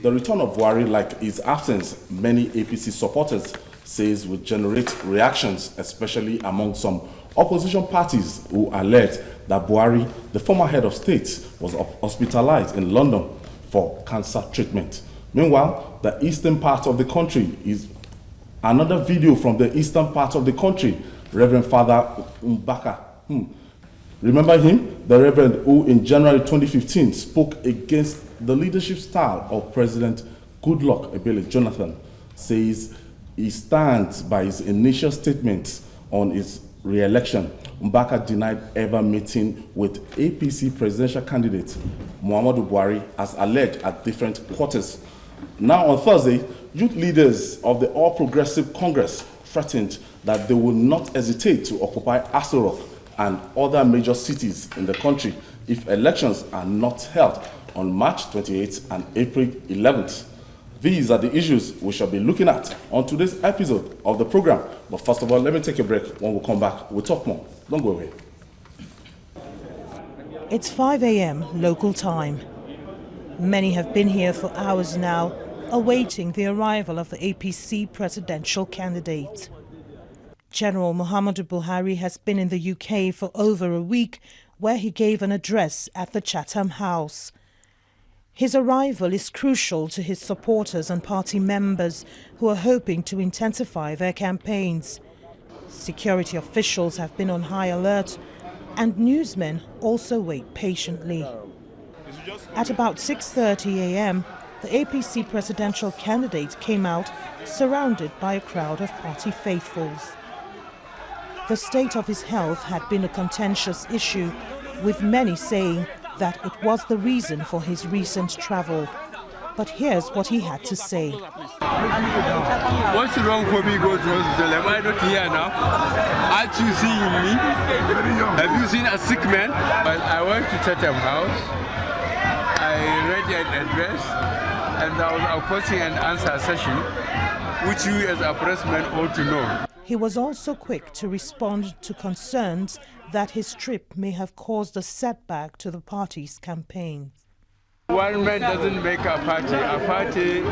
The return of Buhari, like his absence, many APC supporters says will generate reactions, especially among some opposition parties who alleged that Buhari, the former head of state, was hospitalized in London for cancer treatment. Meanwhile, the eastern part of the country is another video from the eastern part of the country. Reverend Father Mbaka. Remember him? The Reverend who in January 2015 spoke against the leadership style of President Goodluck Ebele Jonathan, says he stands by his initial statements on his re-election. Mbaka denied ever meeting with APC presidential candidate Muhammadu Buhari as alleged at different quarters. Now on Thursday, youth leaders of the All Progressive Congress threatened that they will not hesitate to occupy Aso Rock and other major cities in the country if elections are not held on March 28th and April 11th. These are the issues we shall be looking at on today's episode of the program. But first of all, let me take a break. When we come back, we'll talk more. Don't go away. It's 5 a.m. local time. Many have been here for hours now, awaiting the arrival of the APC presidential candidate. General Muhammadu Buhari has been in the UK for over a week, where he gave an address at the Chatham House. His arrival is crucial to his supporters and party members who are hoping to intensify their campaigns. Security officials have been on high alert, and newsmen also wait patiently. At about 6:30 a.m., the APC presidential candidate came out surrounded by a crowd of party faithfuls. The state of his health had been a contentious issue, with many saying that it was the reason for his recent travel. But here's what he had to say. What's wrong for me go to hospital? Am I not here now? Aren't you seeing me? Have you seen a sick man? But I went to Chatham House. I read an address and I was approaching an answer session, which you as a pressman ought to know. He was also quick to respond to concerns that his trip may have caused a setback to the party's campaign. One man doesn't make a party. A party,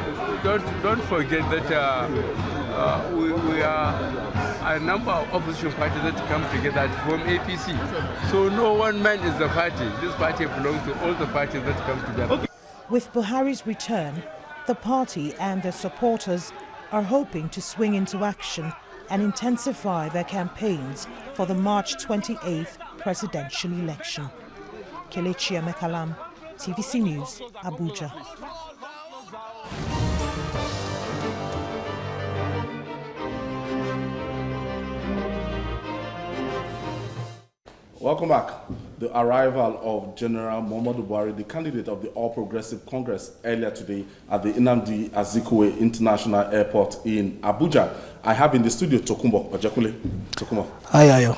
don't forget that we are a number of opposition parties that come together to form APC. So no one man is the party. This party belongs to all the parties that come together. With Buhari's return, the party and their supporters are hoping to swing into action and intensify their campaigns for the March 28th presidential election. Kelechi Emekalam, TVC News, Abuja. Welcome back. The arrival of General Muhammadu Buhari, the candidate of the All Progressive Congress, earlier today at the Nnamdi Azikiwe International Airport in Abuja. I have in the studio Tokumbo Ojakule. Tokumbo. Hi, Ayo.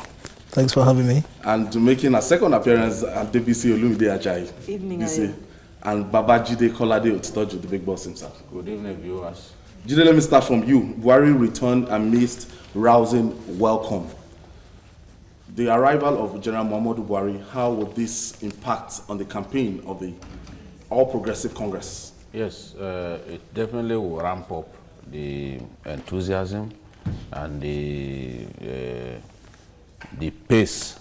Thanks for having me. And making a second appearance at DBC Olumide Ajayi. Evening, Ayo. And Babajide Kolade Otitoju, the big boss himself. Good evening, viewers. Jide, let me start from you. Buhari returned amidst rousing welcome. The arrival of General Muhammadu Buhari, how will this impact on the campaign of the All Progressive Congress? Yes, it definitely will ramp up the enthusiasm and the pace.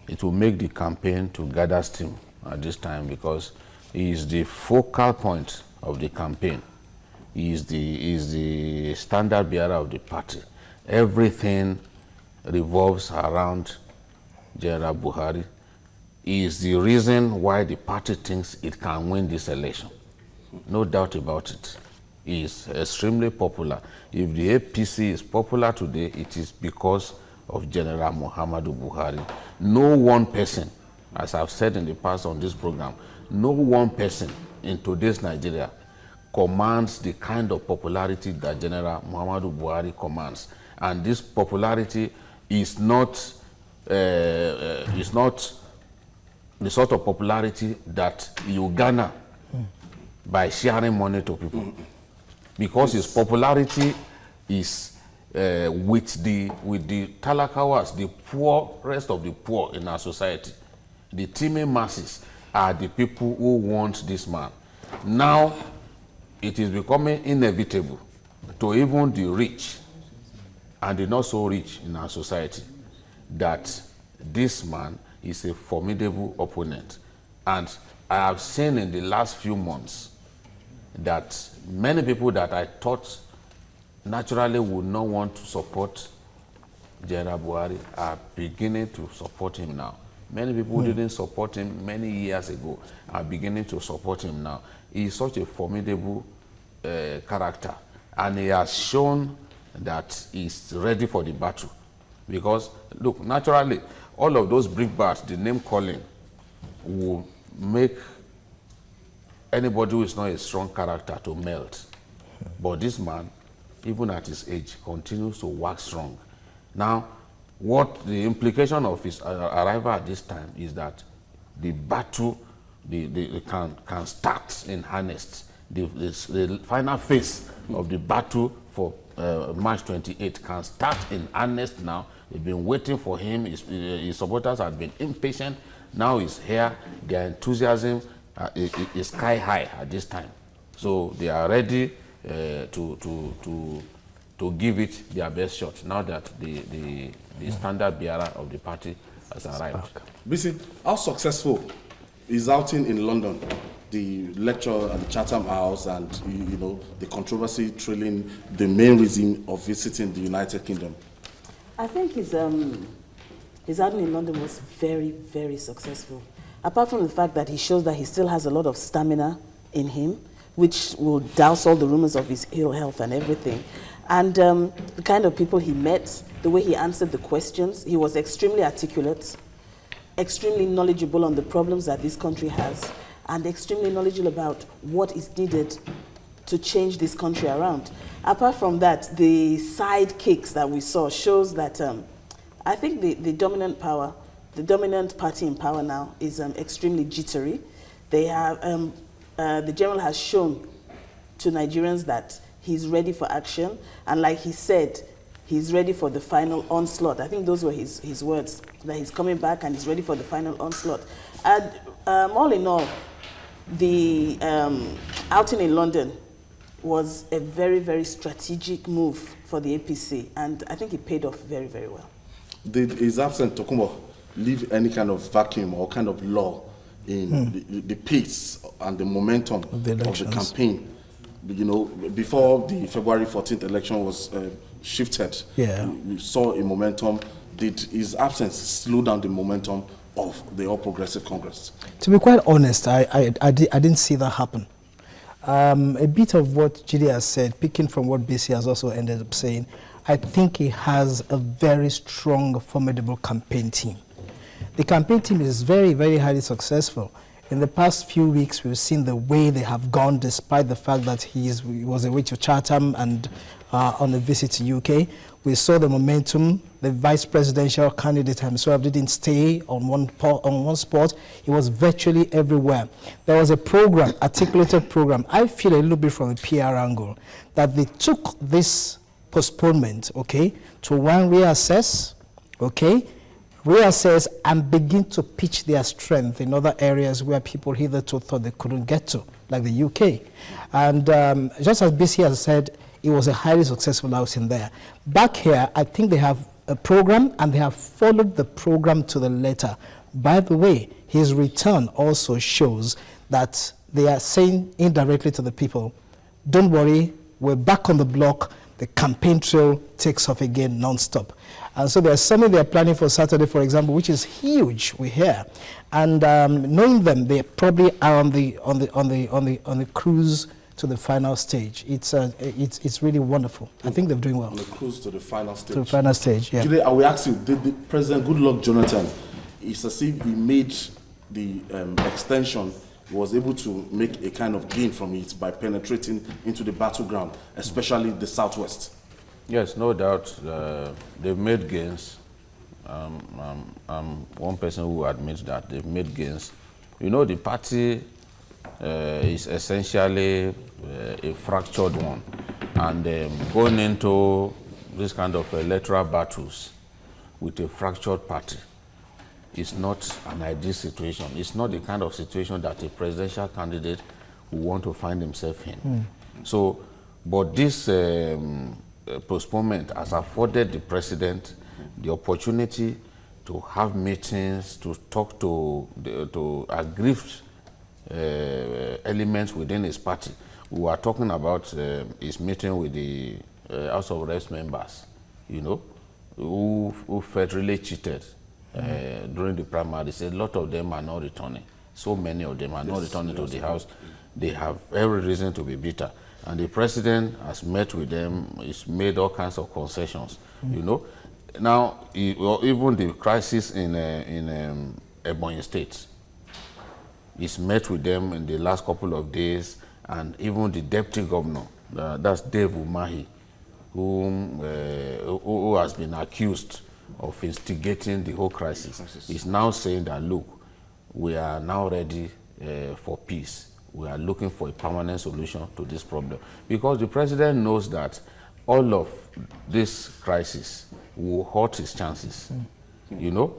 It will make the campaign to gather steam at this time because he is the focal point of the campaign. He is the standard bearer of the party. Everything revolves around General Buhari. He is the reason why the party thinks it can win this election. No doubt about it. He is extremely popular. If the APC is popular today, it is because of General Muhammadu Buhari. No one person, as I've said in the past on this program, no one person in today's Nigeria commands the kind of popularity that General Muhammadu Buhari commands. And this popularity is not the sort of popularity that you garner by sharing money to people. Because his popularity is with the talakawas, the poorest of the poor in our society. The teeming masses are the people who want this man. Now, it is becoming inevitable to even the rich and the not so rich in our society that this man is a formidable opponent. And I have seen in the last few months that many people that I thought naturally would not want to support General Buhari are beginning to support him now. Many people who didn't support him many years ago are beginning to support him now. He is such a formidable character, and he has shown that he's ready for the battle. Because, look, naturally, all of those brickbats, the name calling, will make anybody who is not a strong character to melt. But this man, even at his age, continues to work strong. Now, what the implication of his arrival at this time is that the battle can start in earnest. The final phase of the battle for March 28 can start in earnest now. They've been waiting for him. His supporters have been impatient. Now he's here. Their enthusiasm is sky high at this time. So they are ready to give it their best shot now that the standard bearer of the party has arrived. BC, how successful is outing in London? The lecture at the Chatham House and you know the controversy trailing the main reason of visiting the United Kingdom. I think his outing in London was very, very successful. Apart from the fact that he shows that he still has a lot of stamina in him, which will douse all the rumors of his ill health and everything. And the kind of people he met, the way he answered the questions, he was extremely articulate, extremely knowledgeable on the problems that this country has, and extremely knowledgeable about what is needed to change this country around. Apart from that, the sidekicks that we saw shows that I think the dominant party in power now is extremely jittery. They have, the general has shown to Nigerians that he's ready for action, and like he said, he's ready for the final onslaught. I think those were his words, that he's coming back and he's ready for the final onslaught. And all in all, the outing in London was a very, very strategic move for the APC, and I think it paid off very, very well. Did his absence, Tokunbo, leave any kind of vacuum or kind of lull in the pace and the momentum of the campaign? You know, before the February 14th election was shifted, we saw a momentum. Did his absence slow down the momentum of the All Progressive Congress? To be quite honest, I didn't see that happen. A bit of what Jide has said, picking from what BC has also ended up saying, I think he has a very strong, formidable campaign team. The campaign team is very, very highly successful. In the past few weeks, we've seen the way they have gone, despite the fact that he was away to Chatham and on a visit to UK. We saw the momentum. The vice presidential candidate himself didn't stay on one spot. He was virtually everywhere. There was a program, articulated program. I feel a little bit from the PR angle that they took this postponement, okay, to one reassess, okay, reassess and begin to pitch their strength in other areas where people hitherto thought they couldn't get to, like the UK. And just as BC has said, it was a highly successful outing there. Back here, I think they have a program and they have followed the program to the letter. By the way, his return also shows that they are saying indirectly to the people, don't worry, we're back on the block, the campaign trail takes off again non-stop. And so there's something they're planning for Saturday, for example, which is huge, we hear. And knowing them, they probably are on the cruise to the final stage. It's really wonderful. I think they're doing well. On the cruise to the final stage. To the final stage, yeah. Today, I will ask you, did the President Goodluck Jonathan, it's as if he made the extension, he was able to make a kind of gain from it by penetrating into the battleground, especially the southwest. Yes, no doubt. They've made gains. I'm one person who admits that they've made gains. You know, the party is essentially a fractured one. And going into this kind of electoral battles with a fractured party is not an ideal situation. It's not the kind of situation that a presidential candidate will want to find himself in. So, but this postponement has afforded the president the opportunity to have meetings, to talk to aggrieved elements within his party. We were talking about his meeting with the House of Reps members, you know, who federally cheated during the primaries. A lot of them are not returning. So many of them are not returning to the House. They have every reason to be bitter. And the president has met with them, he's made all kinds of concessions, you know. Now, even the crisis in Ebonyi State, he's met with them in the last couple of days, and even the deputy governor, that's Dave Umahi, who has been accused of instigating the whole crisis, is now saying that, look, we are now ready for peace. We are looking for a permanent solution to this problem. Because the president knows that all of this crisis will hurt his chances, you know?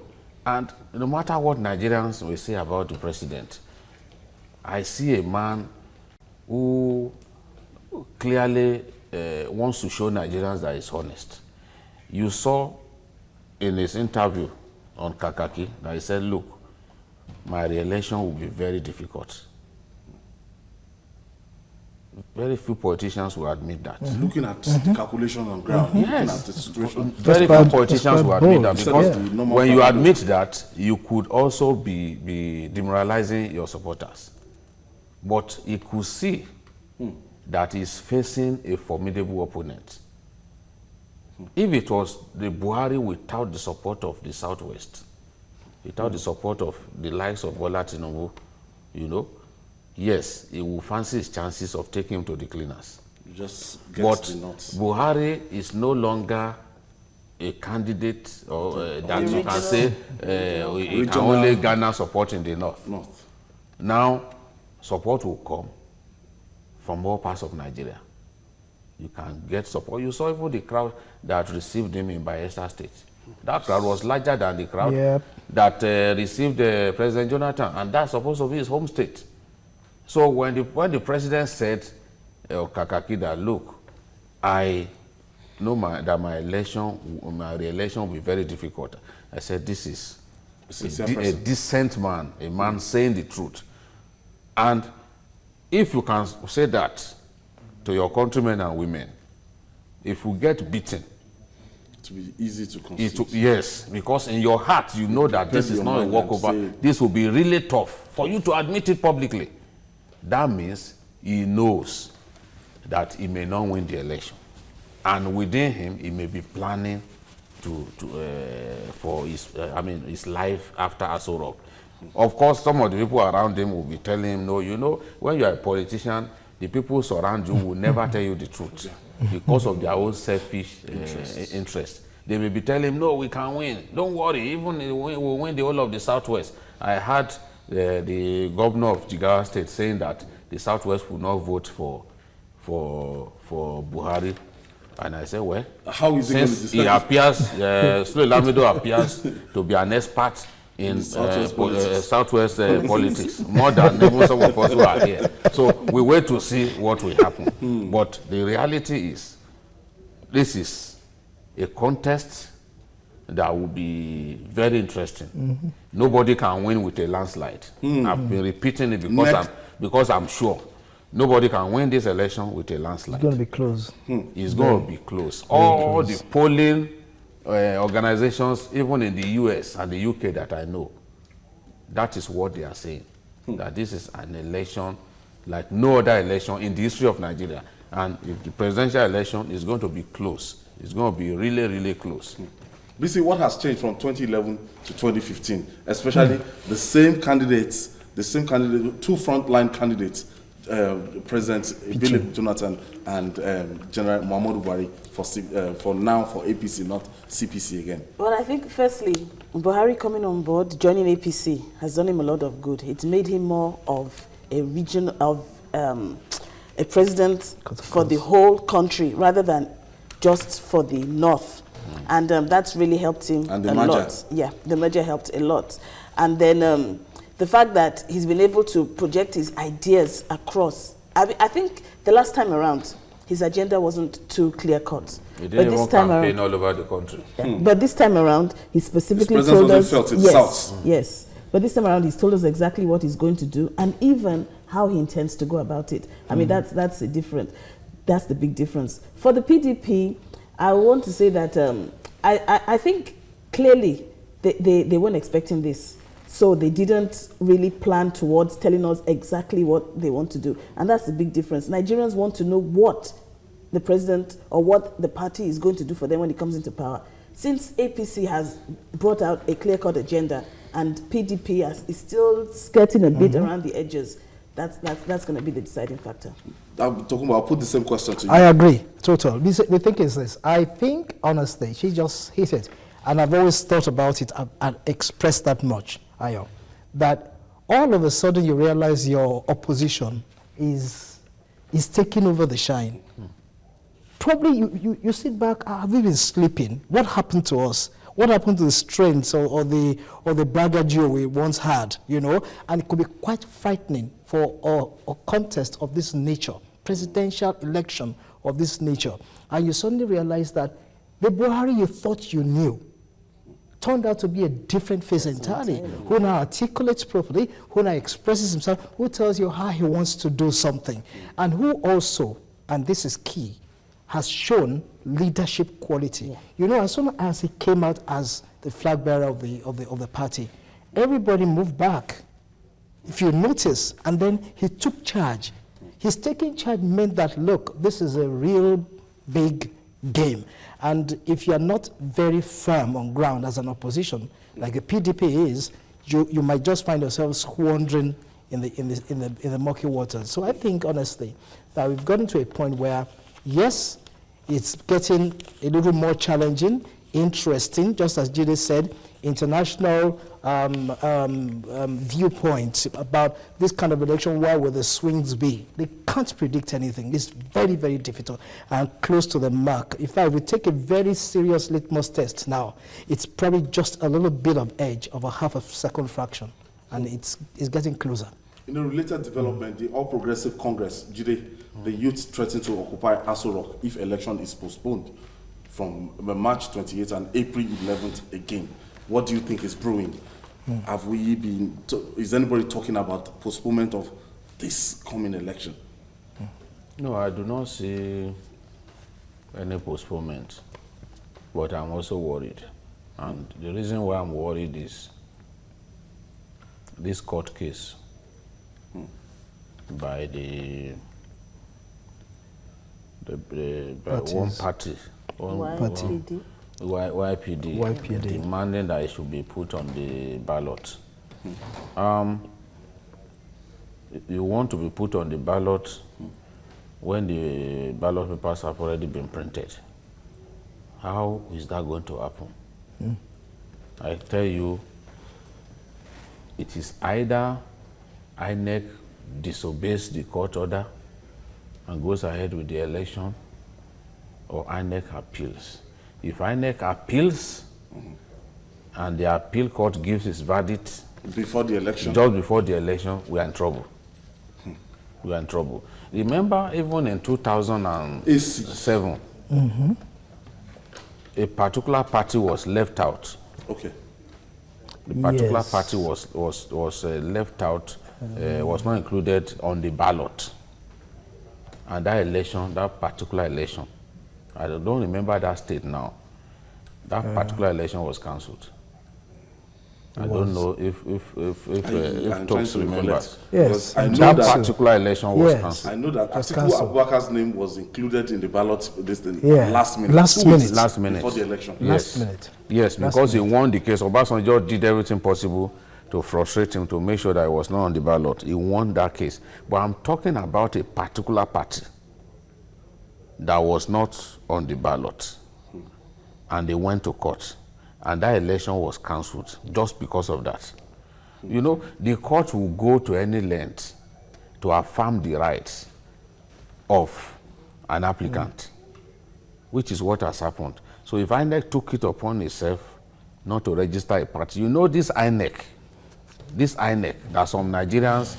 And no matter what Nigerians will say about the president, I see a man who clearly wants to show Nigerians that he's honest. You saw in his interview on Kakaki that he said, look, my re-election will be very difficult. Very few politicians will admit that. Looking at the calculation on ground, looking at the situation. Very few politicians will admit that, because when you admit that, you could also be demoralizing your supporters. But he could see that he's facing a formidable opponent. If it was the Buhari without the support of the Southwest, without the support of the likes of Bola Tinubu, you know, yes, he will fancy his chances of taking him to the cleaners. Just but the nuts. Buhari is no longer a candidate or that you can say he can only garner support in the north. Now, support will come from all parts of Nigeria. You can get support. You saw even the crowd that received him in Bayelsa State. That crowd was larger than the crowd that received President Jonathan, and that's supposed to be his home state. So when the president said, Kakaki, that look, I know that my re-election will be very difficult. I said, this is a decent man, a man saying the truth. And if you can say that to your countrymen and women, if you get beaten, it will be easy to concede. Yes, because in your heart you know that this is not a walkover. This will be really tough for you to admit it publicly. That means he knows that he may not win the election, and within him he may be planning for his life after Aso Rock. Of course, some of the people around him will be telling him, no, you know, when you are a politician, the people surround you will never tell you the truth because of their own selfish interests. They may be telling him, no, we can win. Don't worry, even if we'll win the whole of the Southwest. I heard the governor of Jigawa State saying that the Southwest will not vote for Buhari. And I said, well, how is since he appears, Sule Lamido appears to be an expert in Southwest politics, more than even some of us who are here. So we wait to see what will happen. But the reality is, this is a contest that will be very interesting. Nobody can win with a landslide. I've been repeating it because I'm sure nobody can win this election with a landslide. It's going to be close. It's going to be close. All the polling organizations, even in the US and the UK that I know, that is what they are saying. That this is an election like no other election in the history of Nigeria. And if the presidential election is going to be close, it's going to be really, really close. BC, what has changed from 2011 to 2015? Especially the same candidates, two frontline candidates, President Philip Jonathan and General Muhammadu Buhari for now for APC, not CPC again. Well, I think firstly, Buhari coming on board, joining APC, has done him a lot of good. It's made him more of a region of a president for the whole country rather than just for the north. And that's really helped him a lot. Yeah, the merger helped a lot. And then the fact that he's been able to project his ideas across I think the last time around, his agenda wasn't too clear-cut. He didn't even campaign all over the country. Yeah. But this time around, he specifically his told us... felt in the South. Yes. But this time around, he's told us exactly what he's going to do and even how he intends to go about it. I mean, that's the big difference. For the PDP, I want to say that I think clearly they weren't expecting this. So they didn't really plan towards telling us exactly what they want to do. And that's the big difference. Nigerians want to know what the president or what the party is going to do for them when it comes into power. Since APC has brought out a clear-cut agenda and PDP is still skirting a bit around the edges, that's going to be the deciding factor. I'm talking about, I'll put the same question to you. I agree, total. The thing is this, I think, honestly, she just hit it. And I've always thought about it and expressed that much, Ayo, that all of a sudden you realize your opposition is taking over the shine. Probably you sit back, have we been sleeping? What happened to us? What happened to the strengths or the braggadocio we once had, you know? And it could be quite frightening for a contest of this nature, presidential election of this nature. And you suddenly realize that the Buhari you thought you knew turned out to be a different face entirely, who now articulates properly, who now expresses himself, who tells you how he wants to do something, and who also, and this is key, has shown leadership quality. Yeah. You know, as soon as he came out as the flag bearer of the party, everybody moved back. If you notice, and then he took charge. His taking charge meant that, look, this is a real big game. And if you're not very firm on ground as an opposition, like the PDP is, you might just find yourself squandering in the murky waters. So I think, honestly, that we've gotten to a point where, yes, it's getting a little more challenging, interesting, just as Jide said, international viewpoint about this kind of election, where will the swings be? They can't predict anything. It's very, very difficult and close to the mark. In fact, if we take a very serious litmus test now, it's probably just a little bit of edge of a half a second fraction, and it's getting closer. In a related development, the All Progressive Congress, Jide, the youth threatened to occupy Aso Rock if election is postponed from March 28th and April 11th again. What do you think is brewing? Have we been, is anybody talking about postponement of this coming election? No, I do not see any postponement, but I'm also worried. And the reason why I'm worried is this court case by one party, YPD, demanding that it should be put on the ballot. You want to be put on the ballot when the ballot papers have already been printed. How is that going to happen? I tell you, it is either INEC disobeys the court order and goes ahead with the election, or INEC appeals. If INEC appeals and the appeal court gives its verdict before the election, just before the election, we are in trouble. We are in trouble. Remember, even in 2007, a particular party was left out. Okay. The particular party was left out, was not included on the ballot. And that election, that particular election, I don't remember that state now. That particular election was cancelled. I don't know if Tokes remembers. Yes, I know that particular election was cancelled. I know that Atiku Abubakar's name was included in the ballot last minute. Last minute. Before the election. Yes. Last minute. Yes, because he won the case. Obasanjo did everything possible to frustrate him, to make sure that he was not on the ballot. He won that case. But I'm talking about a particular party that was not on the ballot. And they went to court. And that election was cancelled just because of that. You know, the court will go to any length to affirm the rights of an applicant, which is what has happened. So if INEC took it upon itself not to register a party, you know, this INEC that some Nigerians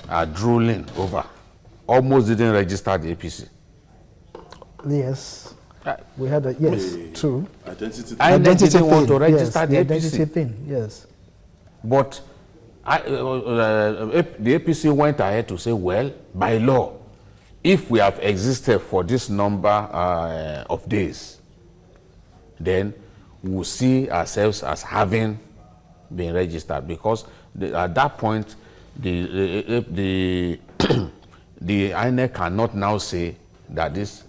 are drooling over, almost didn't register the APC. Yes. We had a, yes, true. Identity didn't want to yes, register the identity APC. thing, yes. But the APC went ahead to say, well, by law, if we have existed for this number of days, then we'll see ourselves as having been registered, because at that point, the INEC cannot now say that this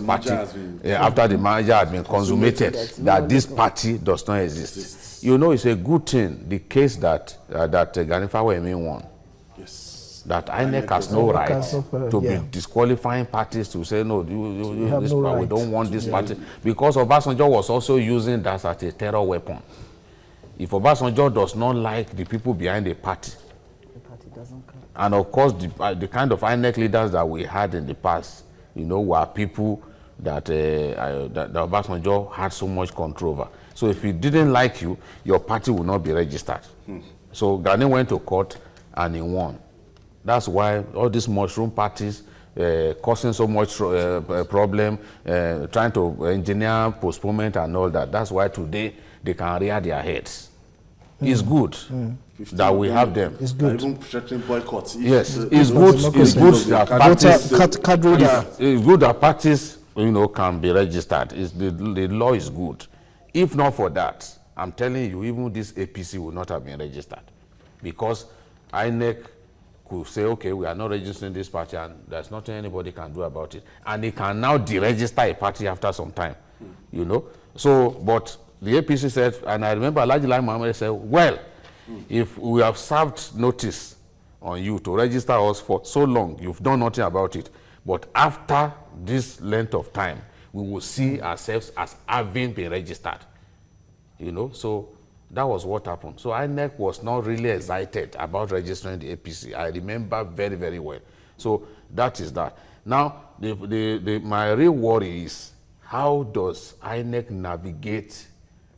party, after the merger has been consummated, that this party does not exist. You know, it's a good thing, the case that Gani Fawemi won. Yes. That INEC has no right to be disqualifying parties to say, no, we don't want this party. Because Obasanjo was also using that as a terror weapon. If Obasanjo does not like the people behind the party doesn't come. and of course the kind of INEC leaders that we had in the past, you know, were people that that Obasanjo had so much control over. So if he didn't like you, your party will not be registered. So Gani went to court and he won. That's why all these mushroom parties causing so much problem, trying to engineer postponement and all that. That's why today they can rear their heads. It's good that we have them. It's good. Even threatening boycotts. Yes, it's good. It's good that parties. It's good that parties, you know, can be registered. The law is good. If not for that, I'm telling you, even this APC would not have been registered, because INEC could say, okay, we are not registering this party, and there's nothing anybody can do about it, and they can now deregister a party after some time, you know. So, but the APC said, and I remember Alhaji Lai Mohammed said, well, if we have served notice on you to register us for so long, you've done nothing about it, but after this length of time, we will see ourselves as having been registered, you know. So that was what happened. So INEC was not really excited about registering the APC. I remember very, very well. So that is that. Now, my real worry is, how does INEC navigate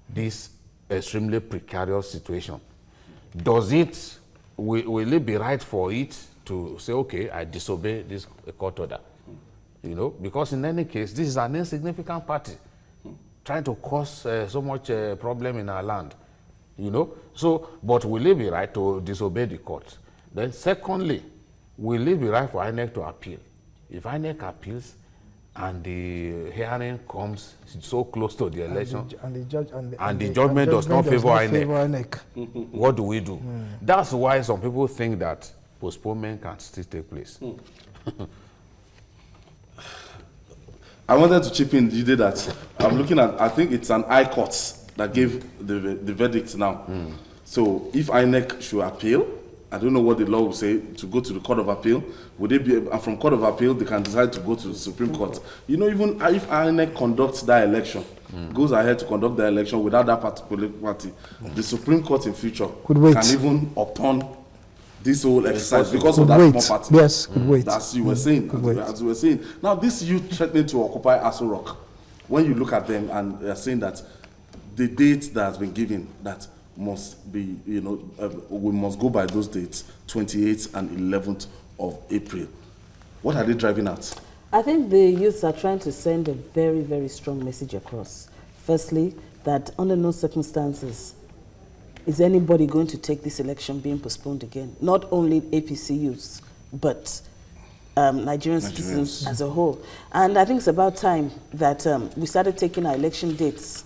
this extremely precarious situation? Does it, will it be right for it to say, okay, I disobey this court order? You know, because in any case, this is an insignificant party trying to cause so much problem in our land, you know. So, but will it be right to disobey the court? Then secondly, will it be right for INEC to appeal? If INEC appeals and the hearing comes so close to the election, and the judgment does not favor INEC, what do we do? That's why some people think that postponement can still take place. I wanted to chip in. You did that. I'm looking at, I think it's an high court that gave the verdict now. So if INEC should appeal, I don't know what the law will say, to go to the Court of Appeal. Would they be, and from Court of Appeal, they can decide to go to the Supreme Court. You know, even if INEC conducts that election, goes ahead to conduct the election without that particular party, the Supreme Court in future can even upon this whole exercise because of that small party. Yes, could wait. As you were saying, as you were saying. Now, this youth threatening to occupy Aso Rock, when you look at them and they are saying that the date that has been given, that must be, you know, we must go by those dates, 28th and 11th of April. What are they driving at? I think the youths are trying to send a very, very strong message across. Firstly, that under no circumstances is anybody going to take this election being postponed again. Not only APC youths, but Nigerian citizens as a whole. And I think it's about time that we started taking our election dates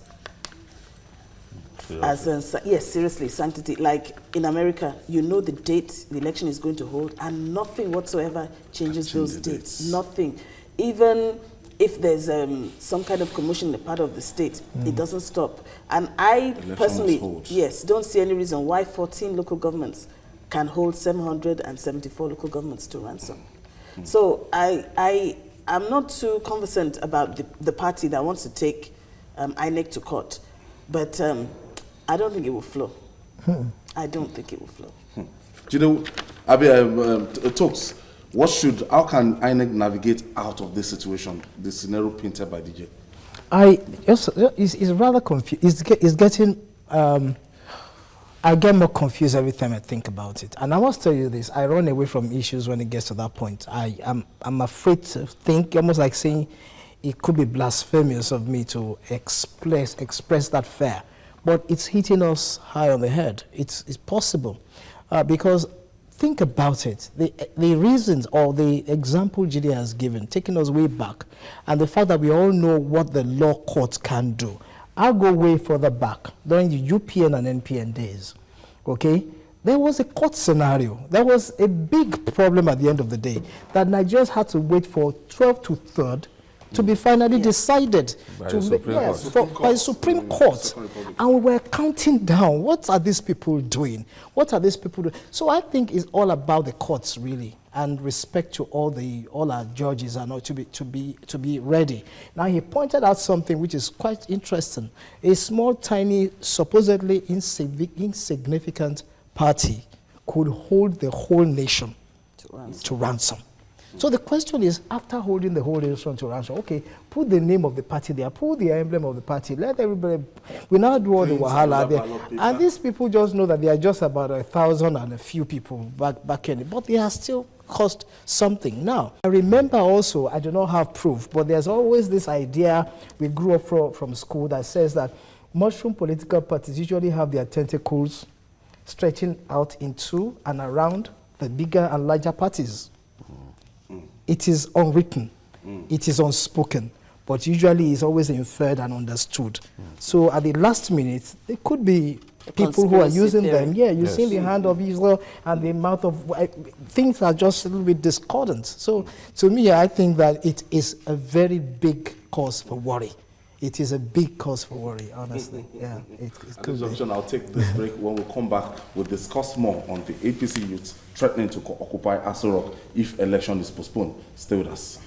as yes, seriously, sanctity. Like in America, you know the date the election is going to hold, and nothing whatsoever changes those dates. Nothing. Even if there's some kind of commotion in a part of the state, it doesn't stop. And I personally, yes, don't see any reason why 14 local governments can hold 774 local governments to ransom. So I'm not too conversant about the party that wants to take INEC to court, but I don't think it will flow. I don't think it will flow. Do you know, Abi, talks, how can INEC navigate out of this situation, the scenario painted by DJ? It's rather confused. It's getting, I get more confused every time I think about it. And I must tell you this, I run away from issues when it gets to that point. I'm afraid to think, almost like saying it could be blasphemous of me to express that fear. But it's hitting us high on the head. It's possible. Because think about it. The reasons or the example Jide has given, taking us way back, and the fact that we all know what the law courts can do. I'll go way further back, during the UPN and NPN days, okay? There was a court scenario. There was a big problem at the end of the day, that Nigerians had to wait for 12 to 3rd to be finally decided by the Supreme Court. And we were counting down, what are these people doing? What are these people doing? So I think it's all about the courts, really, and respect to all our judges and all to be ready. Now he pointed out something which is quite interesting. A small, tiny, supposedly insignificant party could hold the whole nation to ransom. So the question is, after holding the whole nation to ransom, okay, put the name of the party there, put the emblem of the party, let everybody, we now do all the wahala there. And these people just know that they are just about 1,000 and a few people back in it, but they are still cost something. Now, I remember also, I do not have proof, but there's always this idea we grew up from school that says that mushroom political parties usually have their tentacles stretching out into and around the bigger and larger parties. It is unwritten, it is unspoken, but usually it's always inferred and understood. So at the last minute, there could be people who are using them. Yeah, you see the hand of Israel and the mouth of... things are just a little bit discordant. So to me, I think that it is a very big cause for worry. It is a big cause for worry, honestly. Yeah, it could be. I'll take this break. When we come back, we'll discuss more on the APC youths threatening to occupy Aso Rock if election is postponed. Stay with us.